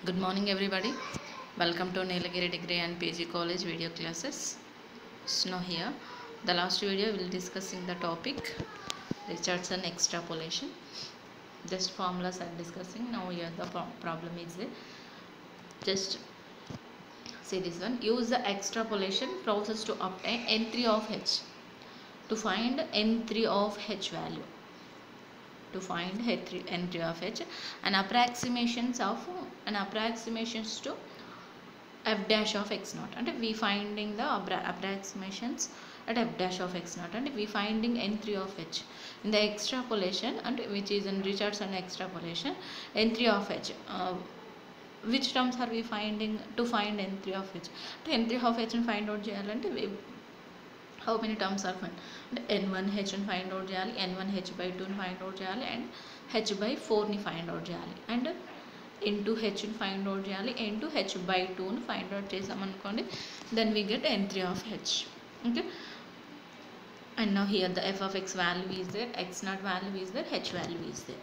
Good morning everybody. Welcome to Nilagiri Degree and PG College video classes. So here the last video we will discussing the topic Richardson extrapolation. Just formulas are discussing. Now here the problem is just see this one. Use the extrapolation process to obtain n3 of h to find n3 of h value. To find n3 of h and approximations to f dash of x naught, and we finding the approximations at f dash of x naught, and we finding n3 of h in the extrapolation, and which is in Richardson extrapolation n3 of h. Which terms are we finding to find n3 of h? To n3 of h and find out చేయాలంటే how many terms are found? n1 h ని find out చేయాలి, n1 h by 2 ని find out చేయాలి, and h by 4 ని find out చేయాలి, and n2 h ని find out చేయాలి, n2 h by 2 ని find out చేసామనుకోండి, then we get n3 of h. Okay, and now here the f of x value is there, x naught value is there, h value is there.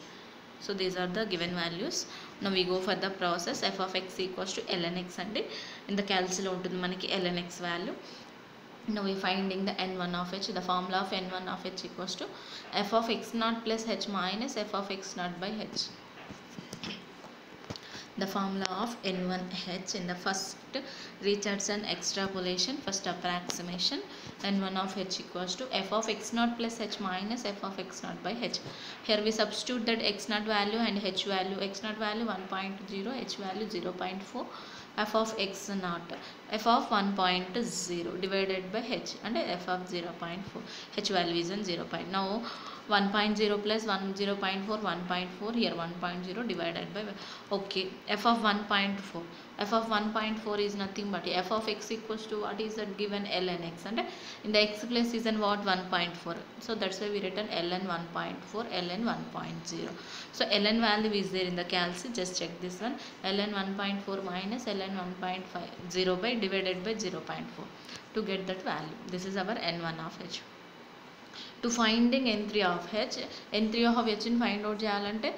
So these are the given values. Now we go for the process. F of x equals to ln x అంటే in the calculus లో ఉంటుంది మనకి ln x value. Now we finding the n1 of h. The formula of n1 of h equals to f of x naught plus h minus f of x naught by h. The formula of n1h in the first Richardson extrapolation, first approximation, n1 of h equals to f of x naught plus h minus f of x naught by h. Here we substitute that x naught value and h value. X naught value 1.0, h value 0.4, f of x naught f of 1.0 divided by h, and f of 0.4, h value is in 0. Now 1.0 plus 0.4, 1.4, here 1.0 divided by, okay, f of 1.4, f of 1.4 is nothing but f of x equals to what is that given ln x, and in the x place is in what 1.4, so that's why we written ln 1.4, ln 1.0. So ln value is there in the calculus, just check this one, ln 1.4 minus ln 1.50 by divided by 0.4 to get that value. This is our n1 of h. To finding n3 of h, n3 of h ని find out చేయాలంటే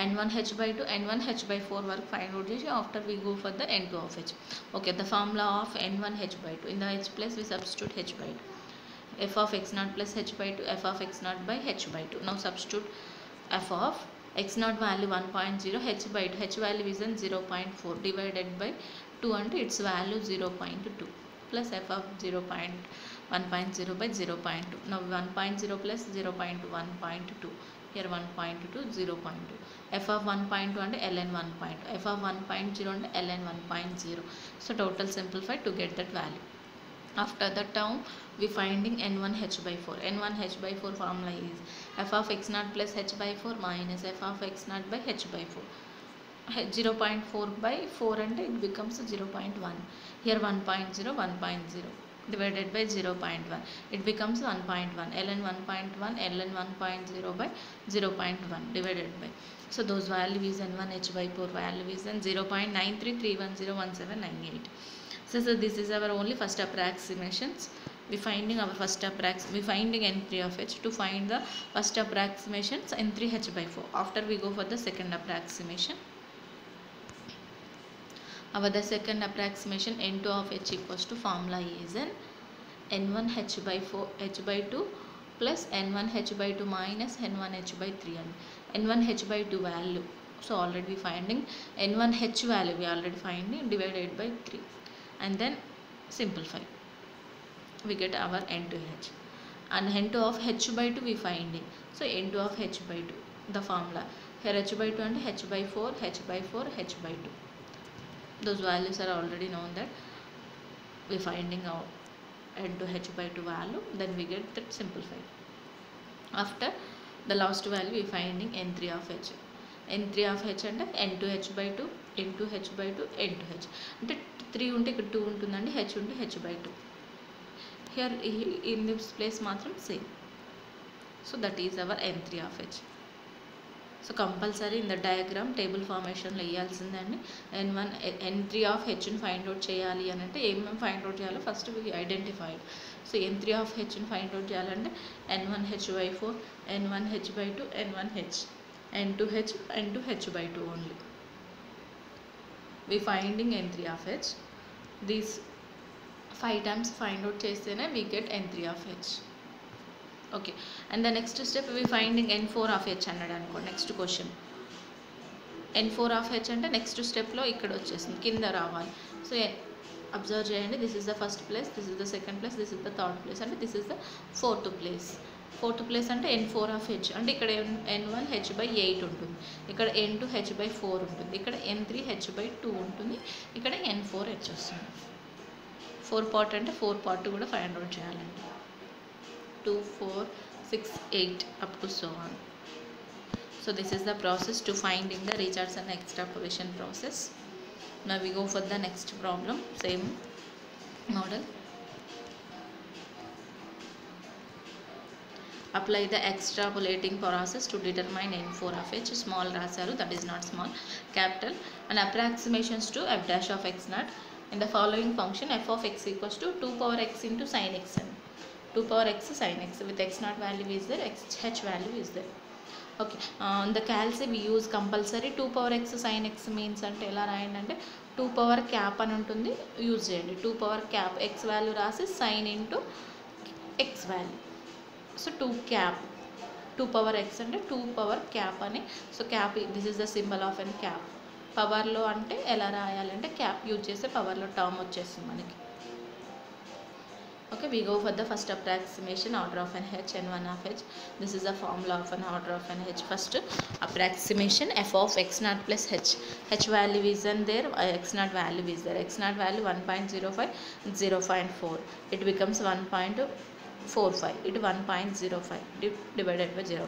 n1 h by 2, n1 h by 4 వరకు find out చేసి after we go for the n2 of h. Okay, the formula of n1 h by 2, in the h place we substitute h by 2, f of x naught plus h by 2, f of x naught by h by 2. Now substitute f of x naught value 1.0, h by 2, h value is in 0.4 divided by 2, and its value 0.2 plus f of 1.0 by 0.2. Now 1.0 plus 0.2, 1.2, here 1.2, 0.2, f of 1.2 and ln 1.2, f of 1.0 and ln 1.0. So total simplify to get that value. After that term we finding n1 h by 4. n1 h by 4 formula is f of x naught plus h by 4 minus f of x naught by h by 4. 0.4 by 4 and it becomes 0.1. Here 1.0, 1.0 divided by 0.1. It becomes 1.1. ln 1.1, ln 1.0 by 0.1 divided by. So those values n1 h by 4 value is 0.93310178. So this is our only first approximations. We finding our first we finding n3 of h. To find the first approximations n3 h by 4. After we go for the second approximation. The second approximation n2 of h equals to formula is n1 h by 4 h by 2 plus n1 h by 2 minus n1 h by 3, and n1 h by 2 value, so already finding n1 h value we already finding divided by 3, and then simplify we get our n2 h, and n2 of h by 2 we finding, so n2 of h by 2, the formula here h by 2 and h by 4, h by 4, h by 2. Those values are already known, that we finding out n2 h by 2 value, then we get that simplified. After the last value we finding n3 of h. n3 of h అంటే n2 h by 2, n2 h by 2, n2 h అంటే 3 ఉంటే ఇక్కడ 2 ఉంటుందండి, h ఉంటే h by 2. Here in this place మాత్రం same. So that is our n3 of h. So compulsory in the diagram table formation లో ఇయ్యాల్సిందండి. n3 of h ని find out చేయాలి అని అంటే ఏమేమి ఫైండ్ అవుట్ చేయాలో first we identified. So n3 of h ని ఫైండ్ అవుట్ చేయాలంటే n1 h by 4, n1 h by 2, n1 h, n2h into h by 2 only. We finding n3 of h. These 5 times find out chestene we get n3 of h. Okay, and the next step we finding n4 of h అన్నాడు అనుకో. Next question n4 of h అంటే next స్టెప్లో ఇక్కడ వచ్చేసింది, కింద రావాలి. So observe చేయండి, this is the first place, this is the second place, this is the third place, అంటే this is the fourth place. Fourth place అంటే n4 of h, అంటే ఇక్కడ n1 h by 8 ఉంటుంది, ఇక్కడ n2 h by 4 ఉంటుంది, ఇక్కడ n3 h by 2 ఉంటుంది, ఇక్కడ n4 h వస్తుంది. 4 పార్ట్ అంటే 4 పార్ట్ కూడా ఫైండ్ అవుట్ చేయాలండి. 2, 4, 6, 8 up to so on. So this is the process to finding the Richardson extrapolation process. Now we go for the next problem, same model. Apply the extrapolating process to determine n4 of h. Small rasaru, that is not small, capital, and approximations to f dash of x naught in the following function. F of x equals to 2 power x into sin x, and 2 power x sin x with x naught value is there, h value is there. Okay, the calci we use compulsory 2 power x sin x means అంటే ఎలా రాయండి అంటే 2 power cap అని ఉంటుంది, use చేయండి. 2 power cap x value రాసి sin into x value. So 2 cap 2 power x అంటే 2 power cap అని. So cap, this is the symbol of N cap. పవర్లో అంటే ఎలా రాయాలంటే క్యాప్ యూజ్ చేస్తే పవర్లో టర్మ్ వచ్చేస్తుంది మనకి. Okay, we go for the first approximation, order of an h, n1 of h. This is the formula of an order of an h. First approximation, f of x naught plus h. H value is in there, x naught value is there. X naught value 1.05, 0.4. It becomes 1.45. It 1.05 divided by 0.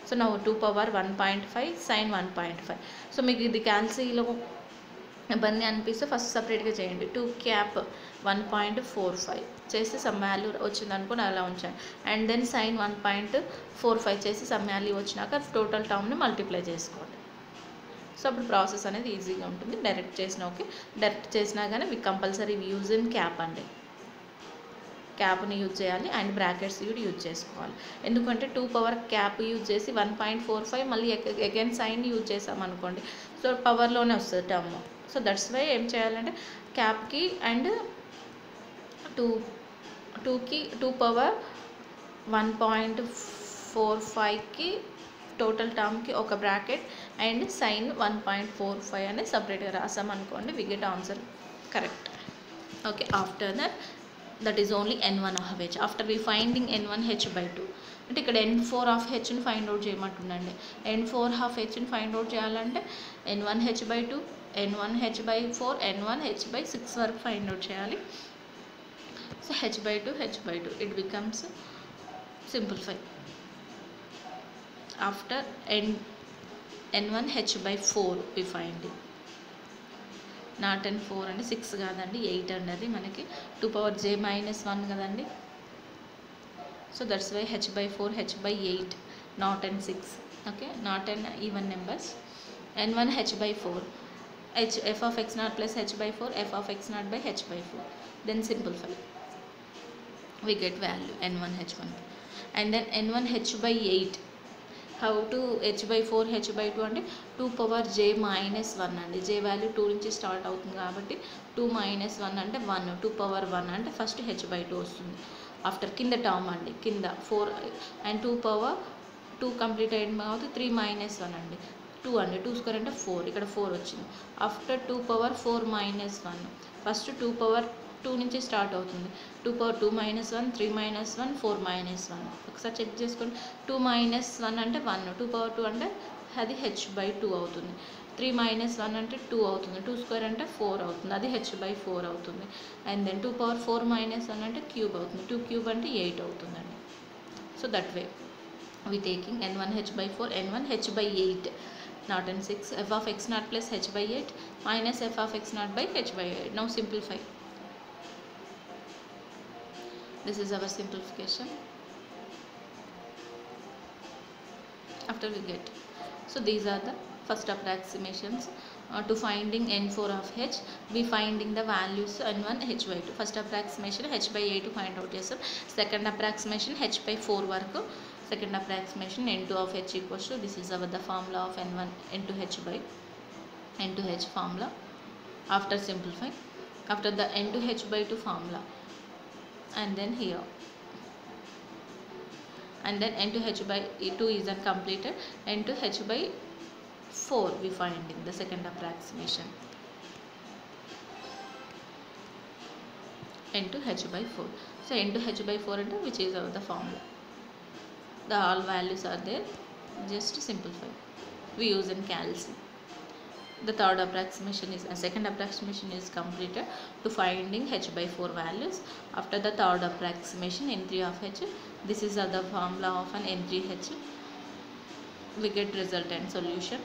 So now 2 power 1.5 sin 1.5. So మీకు ఇది క్యాల్సీలో ఇబ్బంది అనిపిస్తే first సపరేట్గా చేయండి. 2 cap 1.45 చేసి some value వచ్చింది అనుకుని అలా ఉంచండి. అండ్ దెన్ సైన్ 1.45 చేసి సమ్ వాల్యూ వచ్చినాక టోటల్ టర్మ్ని మల్టిప్లై చేసుకోండి. సో అప్పుడు ప్రాసెస్ అనేది ఈజీగా ఉంటుంది. డైరెక్ట్ చేసినా ఓకే, డైరెక్ట్ చేసినా కానీ మీకు కంపల్సరీ యూజ్ ఇన్ క్యాప్ అండి. క్యాప్ని యూజ్ చేయాలి అండ్ బ్రాకెట్స్ కూడా యూజ్ చేసుకోవాలి. ఎందుకంటే 2 పవర్ క్యాప్ యూజ్ చేసి 1.45 మళ్ళీ అగైన్ సైన్ యూజ్ చేసామనుకోండి, సో పవర్లోనే వస్తుంది టర్మ్. సో దట్స్ వై ఏం చేయాలంటే క్యాప్కి అండ్ 2 పవర్ 1.45కి టోటల్ టర్మ్కి ఒక బ్రాకెట్ అండ్ సైన్ 1.45 అనేది సపరేట్గా రాసామనుకోండి, we get answer correct. Okay, after that is only n1 of h. After we finding n1 h by 2 అంటే ఇక్కడ n4 of hని ఫైండ్ అవుట్ చేయమంటుండండి. n4 of hని ఫైండ్ అవుట్ చేయాలంటే n1 h by 2, n1 h by 4, n1 h by 6 వరకు find out చేయాలి. So h by 2, h by 2, it becomes simplify. After n1 h by 4 we find it. Not n 4 అంటే 6 కాదండి, 8 అన్నది మనకి 2 power j minus 1 కదండి. So that's why h by 4, h by 8, not n 6. Okay, not n even numbers. n1 h by 4, f of x naught plus h by 4, f of x naught by h by 4. Then simplify. We get value n1 h1 and then n1 h by 8. How to h by 4, h by 2 అంటే 2 power j minus 1 అండి. j value 2 నుంచి start అవుతుంది కాబట్టి 2 minus 1 అంటే 1, 2 power 1 అంటే first h by 2 వస్తుంది. After కింద term అండి, కింద 4 అండ్ 2 power 2 కంప్లీట్ అయిన తర్వాత 3 minus 1 అండి, 2 అండి, 2 స్క్వేర్ అంటే 4, ఇక్కడ 4 వచ్చింది. After 2 power 4 minus 1, first 2 power 2 నుంచి స్టార్ట్ అవుతుంది. 2 power 2 minus 1, 3 minus 1, 4 minus 1. ఒకసారి చెక్ చేసుకోండి. 2 minus 1 అంటే 1, 2 power 2 అంటే అది h by 2 అవుతుంది. 3 minus 1 అంటే 2 అవుతుంది, 2 స్క్వేర్ అంటే 4 అవుతుంది, అది h by 4 అవుతుంది. అండ్ దెన్ 2 power 4 minus 1 అంటే క్యూబ్ అవుతుంది, 2 క్యూబ్ అంటే 8 అవుతుందండి. So that way we taking n1 h by 4, n1 h by 8, not n 6. f of x naught plus h by 8 minus f of x naught by h by 8. Now simplify. This is our simplification. After we get, so these are the first approximations to finding n4 of h. We finding the values n1 h by 2. First approximation h by 8 find out చేస్తాం. Second approximation h by 4 వరకు Second approximation, n2 of h equals to, this is our the formula of n1 n2 h by n2 h formula. After simplifying, after the n2 h by 2 formula, and then here, and then n2 h by 2 is uncompleted, n2 h by 4 we find in the second approximation, n2 h by 4. So n2 h by 4 into which is our the formula. The all values are there, just simplify. We use in calc. The third approximation is second approximation is completed to finding h by 4 values. After the third approximation, n3 of h, this is the formula of an n3h. We get resultant solution.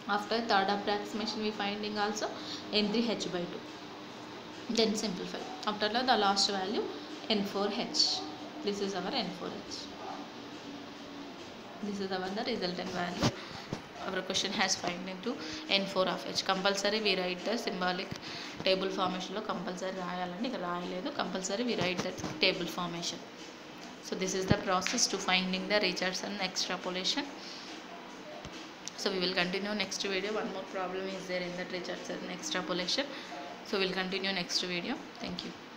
After third approximation, we finding also n3h by 2. Then simplify. After that, the last value n4h. This is our n4h. This is our the resultant value. Our question has finding to n4 of h. Compulsory we write the symbolic table formation lo compulsory రాయాలండి, ఇక్కడ రాయలేదు. Compulsory we write that table formation. So this is the process to finding the Richardson extrapolation. So we will continue next video. One more problem is there in that Richardson extrapolation. So we'll continue next video. Thank you.